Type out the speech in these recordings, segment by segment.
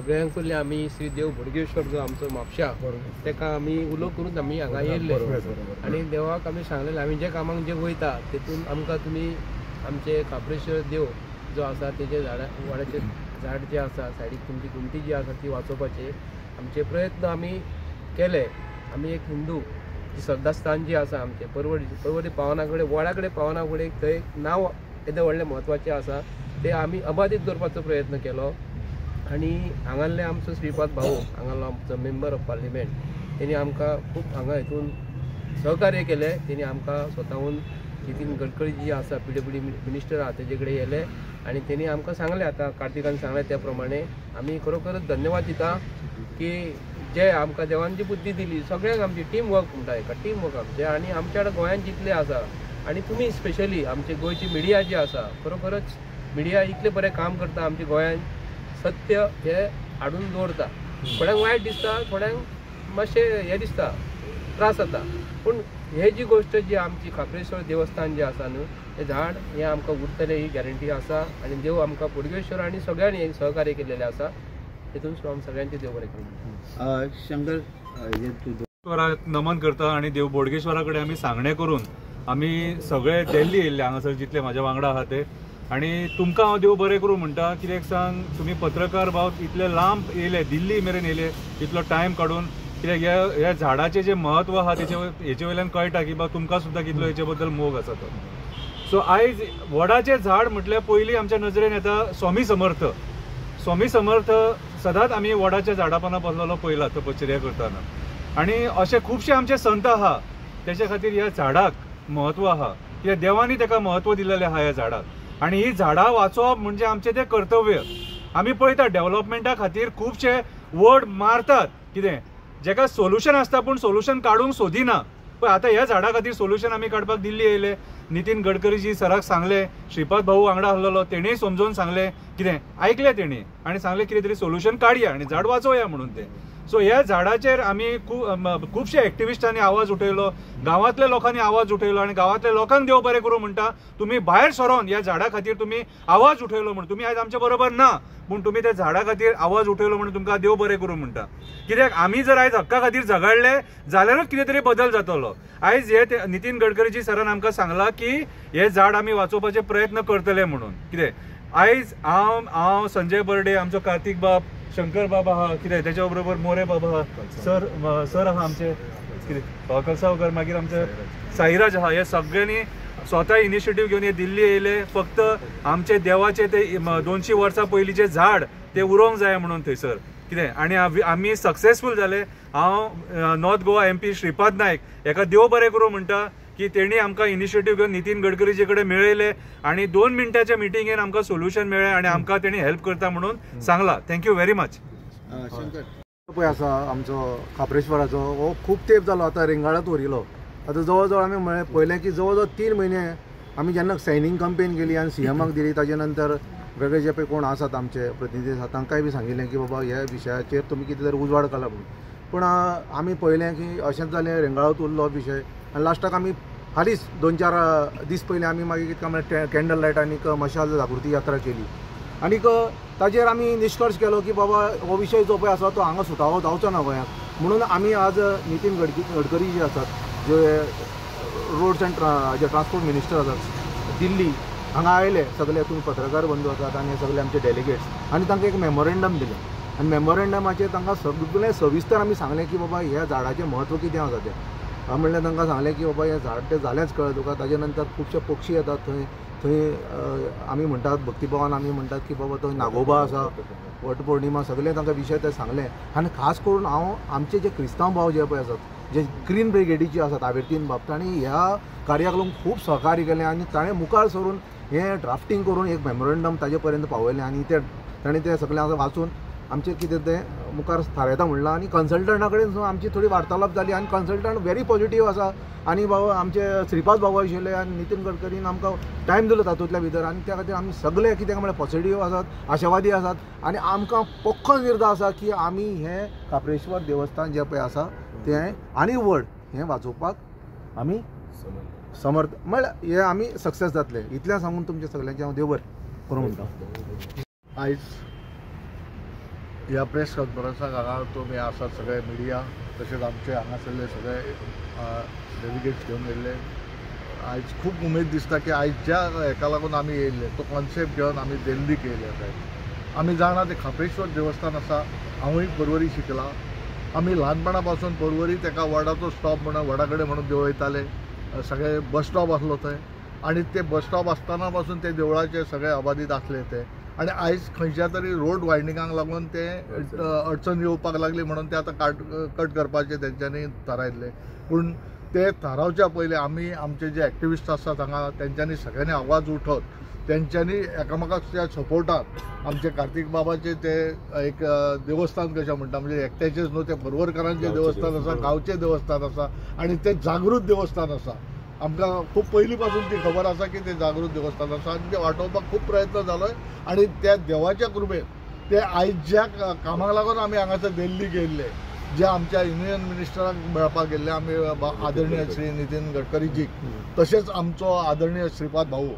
सगळ्यांक पयलीं आमी श्री देव बोडगेश्वर जो आमचो म्हापशा तेका आमी उलो करून आमी हांगा येयल्ले आनी देवाक आमी सांगलेलें आमी जे कामाक जे वयता तेतून आमकां तुमी आमचे काप्रेश्वर देव जो आसा तेजे वडाचे झाड जे आसा सायडीक तुमची घुमटी जी आसा ती वाचोवपाचे आमचे प्रयत्न आमी केले। आमी एक हिंदू श्रद्धास्थान जी आसा आमचे पर्वरी पावना कडेन वडा कडेन पावना कडेन थंय नांव येदें व्हडलें म्हत्वाचें आसा ते आमी अबाधीत दवरपाचो प्रयत्न केलो। आनी हांगासले आमचो श्रीपाद भाऊ हांगालो आमचो मेंबर ऑफ पार्लिमेंट तेणी आमकां खूब हांगा हितून सहकार्य केलें। तेणी आमकां स्वताहून नितीन गडकरी जी आसा PWD मिनिस्टर आहा तेजे कडेन येले आनी तेणी आमकां सांगलें आतां कार्तिकान सांगलें त्या प्रमाणे आमी खरोखरच धन्यवाद दिता की जे आमकां देवान जी बुद्धी दिली सगळ्यांक आमची टीम वर्क म्हणटा एका टीम वर्क आमचे आनी आमच्या गोंयांत जितले आसा आनी तुमी स्पेशली आमची गोंयची मिडिया जी आसा खरोखरच मिडिया इतलें बरें काम करता आमच्या गोंयांत सत्य हे हाडून दवरता। थोड्यांक वायट दिसता थोड्यांक मातशें हें दिसता त्रास जाता पूण हे जी गोश्ट जी आमची काप्रेश्वर देवस्थान जे आसा न्हू हे झाड हे आमकां उरतलें ही गॅरंटी आसा आनी देव आमकां बोडगेश्वर आनी सगळ्यांनी सहकार्य केलेलें आसा तितून आमी सगळ्यांचे देव बरें करूं। शंकर नमन करता आनी देव बोडगेश्वरा कडेन आमी सांगणे करून आमी सगळे दिल्ली येयल्ले हांगासर जितले म्हाज्या वांगडा आहा ते आनी तुमकां हांव देव बरें करूं म्हणटा कित्याक सांग तुमी पत्रकार भाव इतले लांब येयले दिल्ली मेरेन येयले इतलो टायम काडून कित्याक ह्या झाडाचें जें म्हत्व आहा हेचे वयल्यान कळटा की बा तुमकां सुद्दां कितलो हेचे बद्दल मोग आसा तो। सो आयज वडाचें झाड म्हटल्यार पयलीं आमच्या नजरेन येता स्वामी समर्थ सदांच आमी वडाच्या झाडा पोंदा बसलेलो पयला तपश्चर्या करतना आनी अशे खुबशे आमचे संत आहा तेच्या खातीर ह्या झाडाक म्हत्व आहा कित्याक देवानी ताका म्हत्व दिलेलें आहा ह्या झाडाक आनी ही झाडां वाचोवप म्हणजे आमचें तें कर्तव्य। आमी पळयता डेव्हलपमेंटा खातीर खुबशे वर्ड मारतात कितें जेका सोल्युशन आसता पूण सोल्युशन काडूंक सोदिना पण आता ह्या झाडा खातीर सोल्युशन आमी काडपाक दिल्ली येयले। नितीन गडकरीजी सराक सांगले श्रीपाद भाऊ वांगडा आसलेलो तेणीय समजून सांगले कितें आयकलें तेणी आनी सांगलें कितें तरी सोल्युशन काडया आनी झाड वाचोवया म्हणून तें। सो ह्या झाडाचेर आमी खुबशे एक्टिविस्टांनी आवाज उठयलो गांवांतल्या लोकांनी आवाज उठयलो आनी गांवांतल्या लोकांक देव बरें करूं म्हणटा तुमी भायर सरोन ह्या झाडा खातीर तुमी आवाज उठयलो म्हण तुमी आयज आमचे बरोबर ना पूण तुमी त्या झाडा खातीर आवाज उठयलो म्हणून तुमकां देव बरें करूं म्हणटा। कित्याक आमी जर आयज हक्का खातीर झगडले जाल्यारूच कितें तरी बदल जातलो। आयज हे नितीन गडकरीजी सरान आमकां सांगलां की हे झाड आमी वाचोवपाचे प्रयत्न करतले म्हणून कितें आयज हांव संजय बर्डे आमचो कार्तिक बाब शंकर बाबा आहा कितें तेच्या बरोबर मोरे बाबा आहा सर आहा आमचे कितें कळसावकर मागीर आमचे साईराज आहा हे सगळ्यांनी स्वता इनिशिएटीव घेवन हे दिल्ली येयले फक्त आमचे देवाचे ते 200 वर्सां पयलींचे झाड ते उरोवंक जाय म्हणून थंयसर कितें आनी आमी सक्सेसफूल जाले। हांव नॉर्थ गोवा MP श्रीपाद नायक हेका देव बरें करूं म्हणटा की तेणी आमकां इनिशिएटीव घेवन नितीन गडकरीचे कडेन मेळयले आनी 2 मिनटाच्या मिटिंगेन आमकां सोल्युशन मेळ्ळें आनी आमकां तेणी हेल्प करता म्हणून सांगला। Thank you very much. पळय आसा आमचो काप्रेश्वराचो हो खूब तेंप जालो आतां रेंगाळत उरिलो आतां जवळ जवळ आमी पळयलें की जवळ जवळ 3 म्हयने आमी जेन्ना सायनींग कंपेन केली आनी CMाक दिली ताजे नंतर वेगळे जे पळय कोण आसात आमचे प्रतिनिधी आसात तांकांय बी सांगिल्लें की बाबा ह्या विशयाचेर तुमी कितें तरी उजवाड घाला म्हणून पूण आमी पळयलें की अशेंच जालें रेंगाळत उरलो विशय आनी लास्टाक आमी हालींच 2-4 दीस पयलीं आमी मागीर कितें म्हणल्यार कॅन्डल लायट आनीक मशाल जागृती यात्रा केली आनीक ताजेर आमी निश्कर्श केलो की बाबा हो विशय जो पळय आसा तो हांगा सुटावो जावचो ना गोंयांत म्हणून आमी आज नितीन गडकरी जे आसात जे रोड्स एंड जे ट्रान्सपोर्ट मिनिस्टर आसात दिल्ली हांगा आयले सगळे तुम्ही पत्रकार बंधू आसात आनी सगळे आमचे डेलिगेट्स आनी तांकां एक मेमोरेंडम दिलें आनी मेमोरेंडमाचेर तांकां सगळें सविस्तर आमी सांगलें की बाबा ह्या झाडाचें म्हत्व कितें आसा तें म्हणलें तांकां सांगलें की बाबा हें झाड तें जालेंच कळ्ळें तुका ताजे नंतर खुबशे पक्षी येतात थंय आमी म्हणटात भक्तिभवन आमी म्हणटात की बाबा थंय नागोबा आसा वटपौर्णिमा सगळें तांकां विशय ते सांगलें आनी खास करून हांव आमचे जे क्रिस्तांव भाव जे पळय आसात जे ग्रीन ब्रिगेडीचे आसात आवेर्तीन बाब तांणी ह्या कार्याक लागून खूब सहकार्य केलें आनी ताणें मुखार सरून हें ड्राफ्टींग करून एक मेमोरेंडम ताजे पर्यंत पावयलें आनी ताणें तें सगळें वाचून आमचें कितें तें मुखार थारायता म्हणलां आनी कन्सल्टंटा कडेन आमची थोडी वार्तालाप जाली आनी कन्सल्टंट व्हेरी पॉझिटीव आसा आनी बाबा आमचे श्रीपाद बाबा आशिल्ले आनी नितीन गडकरीन आमकां टायम दिलो तातूंतल्या भितर आनी त्या खातीर आमी सगळे कितें म्हळ्यार पॉझिटीव आसात आशावादी आसात आनी आमकां पक्को निर्धार आसा की आमी हें काप्रेश्वर देवस्थान जें पळय आसा तें आनी व्हड हें वाचोवपाक आमी समर्थ म्हळ्यार हे आमी सक्सेस जातले इतलें सांगून तुमच्या सगळ्यांचें हांव देव बरें करूं म्हणटा। आयज ह्या प्रेस कॉन्फरन्साक हांगा तुमी आसात सगळे मिडिया तशेंच आमचे हांगासरले सगळे डेलिगेट्स घेवन येयले. आयज खूब उमेद दिसता की आयज ज्या हेका लागून आमी येयल्ले तो कॉन्सेप्ट घेवन आमी दिल्लीक येयले आसाय. आमी जाणा ते खापेश्वर देवस्थान आसा, हांवूय पर्वरी शिकला. आमी ल्हानपणा पासून पर्वरी तेका वडाचो स्टॉप म्हणून वडा कडेन म्हणून देवूळ वयताले. सगळे बस स्टॉप आसलो थंय आनी ते बस स्टॉप आसतना पासून ते देवळाचे सगळे अबादीत आसले ते. आनी आयज खंयच्या तरी रोड वायडिंगाक लागून ते अडचण येवपाक लागली म्हणून ते आतां कट करपाचे तेंच्यांनी थारायल्ले. पूण ते थारावच्या पयलीं आमी आमचे जे एक्टिविस्ट आसात हांगा तेंच्यांनी सगळ्यांनी आवाज उठोवन तेंच्यांनी एकामेकाच्या सपोर्टान आमचे कार्तिक बाबाचे ते एक देवस्थान कशें म्हणटा म्हणजे एकट्याचेच न्हू, ते पर्वरकारांचें देवस्थान आसा, गांवचें देवस्थान आसा आनी ते जागृत देवस्थान आसा. आमकां खूब पयलीं पासून ती खबर आसा की ते जागृत देवस्थान आसा आनी ते वाटोवपाक खूब प्रयत्न जालोय. आनी त्या देवाच्या कृपेन ते आयज ज्या कामाक लागून आमी हांगासर दिल्लीक गेल्ले, जे आमच्या युनियन मिनिस्टराक मेळपाक गेल्ले आमी आदरणीय श्री नितीन गडकरीजीक, तशेंच आमचो आदरणीय श्रीपाद भाऊ,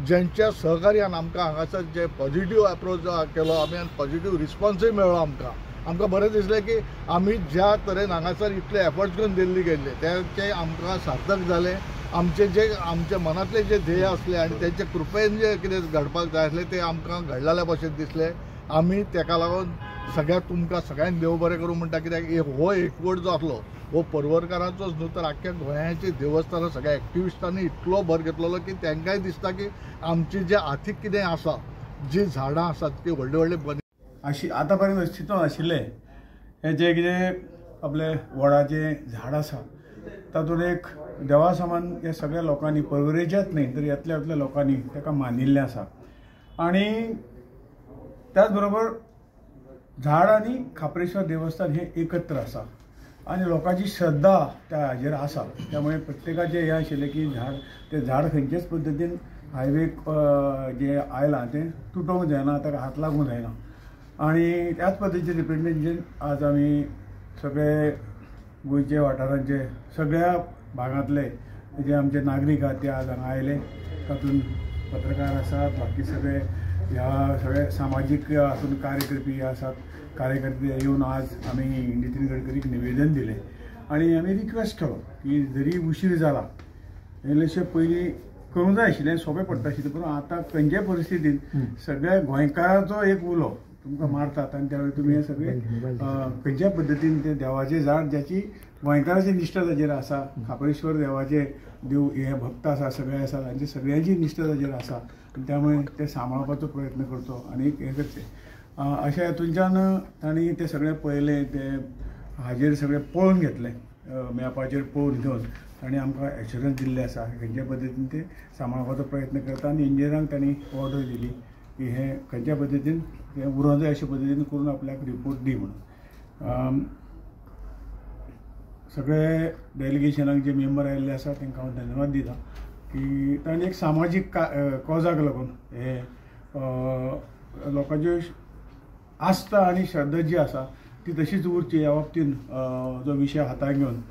ज्यांच्या सहकार्यान आमकां हांगासर जे पॉझिटिव्ह अप्रोच केलो आमी आनी पॉझिटिव्ह रिस्पॉन्सूय मेळ्ळो आमकां बरें दिसलें की आमी ज्या तरेन हांगासर इतले एफर्ट्स घेवन दिल्ली गेल्ले त्याचे आमकां सार्थक जाले. आमचे मनांतले जे ध्येय आसले आनी तेंचे कृपेन जे कितें घडपाक जाय आसलें ते आमकां घडलेल्या भशेन दिसलें. आमी तेका लागून सगळ्याक तुमकां सगळ्यांक देव बरें करूं म्हणटा. कित्याक हो एकवट जो आसलो हो पर्वरकारांचोच न्हू तर आख्ख्या गोंयाची देवस्थानां सगळ्या एक्टिविस्टांनी इतलो भर घेतलेलो की तांकांय दिसता की आमची जे आर्थीक कितें आसा, जी झाडां आसात ती व्हडले व्हडले आतां पर्यंत अस्तित्वांत आशिल्ले हे जे कितें आपले वडाचे झाड आसा तातूंत एक देवा समान हे सगळ्या लोकांनी पर्वरेच्याच न्ही तर येतल्या लोकांनी ताका मानिल्लें आसा. आनी त्याच बरोबर झाड आनी खापरेश्वर देवस्थान हे एकत्र आसा आनी लोकांची श्रद्धा त्या हाजेर आसा. त्यामुळे प्रत्येकाचें हें आशिल्लें की झाड खंयचेच पद्दतीन हायवेक जे आयलां तें तुटोवंक जायना, ताका हात लागूंक जायना. आनी त्याच पद्दतीचें रिप्रेझेंटेशन आज आमी सगळे गोंयचे वाठारांचे सगळ्या भागांतले जे आमचे नागरीक आहात ते आज हांगा आयले. तातूंत पत्रकार आसात, बाकी सगळे ह्या सगळे सामाजीक हातूंत कार्य करपी आसात, कार्यकर्ते येवन आज आमी नितीन गडकरीक निवेदन दिलें आनी आमी रिक्वेस्ट केलो की जरी उशीर जाला इल्लेशें पयलीं करूंक जाय आशिल्लें, सोंपें पडटा आशिल्लें. पूण आतां खंयच्या परिस्थितीन सगळ्या गोंयकाराचो एक उलो तुमकां मारतात आनी त्या वेळी तुमी हे सगळे खंयच्या पद्दतीन ते देवाचें झाड ज्याची गोंयकाराची निश्ठा ताजेर आसा, खापरेश्वर देवाचे देव हे भक्त आसा सगळे आसात तांची सगळ्यांची निश्ठा ताजेर आसा. त्यामुळे ते सांबाळपाचो प्रयत्न करचो आनी हें करचें अशा हातूंतल्यान तांणी ते सगळे पळयले, ते हाजेर सगळे पळोवन घेतले, मॅपाचेर पळोवन घेवन तांणी आमकां एश्युरन्स दिल्ले आसा खंयच्या पद्दतीन ते सांबाळपाचो प्रयत्न करता. आनी इंजिनियरांक तांणी ऑर्डर दिली की हे खंयच्या पद्दतीन हें उरों जाय अशे पद्दतीन करून आपल्याक रिपोर्ट दी म्हणून. सगळे डेलिगेशनाक जे मेंबर आयिल्ले आसा तांकां हांव धन्यवाद दिता की तांणी एक सामाजीक कॉजाक लागून हे लोकांची आस्था आनी श्रद्धा जी आसा ती तशीच उरची ह्या बाबतीन जो विशय हातांत घेवन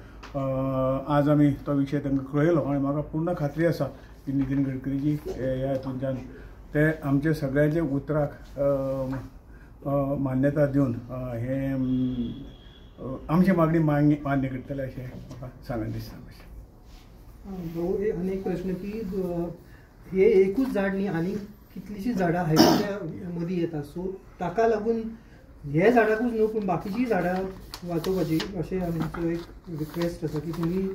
आज आमी तो विशय तांकां कळयलो. आनी म्हाका पूर्ण खात्री आसा की नितीन गडकरीजी ह्या हातूंतल्यान ते आमच्या सगळ्यांच्या उतराक मान्यता दिवन हे आमची मागणी मान्य करतले अशें म्हाका सांगन दिसता. भाऊ आनी एक प्रश्न की हे एकूच झाड न्ही आनी कितलीशीं झाडां हायवेच्या मदीं येतात, सो ताका लागून हे झाडाकूच न्हू पूण बाकीचीं झाडां वाचोवपाची अशें आमचो एक रिक्वेस्ट आसा की तुमी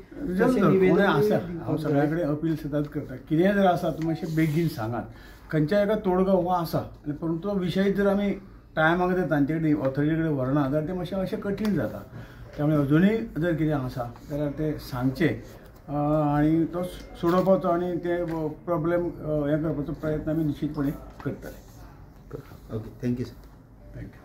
आसा. हांव सगळ्या कडेन अपील सदांच करता कितें जर आसा तुमी मातशें बेगीन सांगात. खंयच्या एका तोडगो हो आसा परंतु तो विशय जर आमी टायमाक जर तांचे कडेन ऑथॉरिटी कडेन व्हरना जाल्यार तें मातशें अशें कठीण जाता. त्यामुळे अजुनूय जर कितें आसा जाल्यार तें सांगचें आनी तो सोडोवपाचो आनी ते प्रॉब्लेम हें करपाचो प्रयत्न आमी निश्चितपणे करतले. Okay, thank you sir. थँक्यू.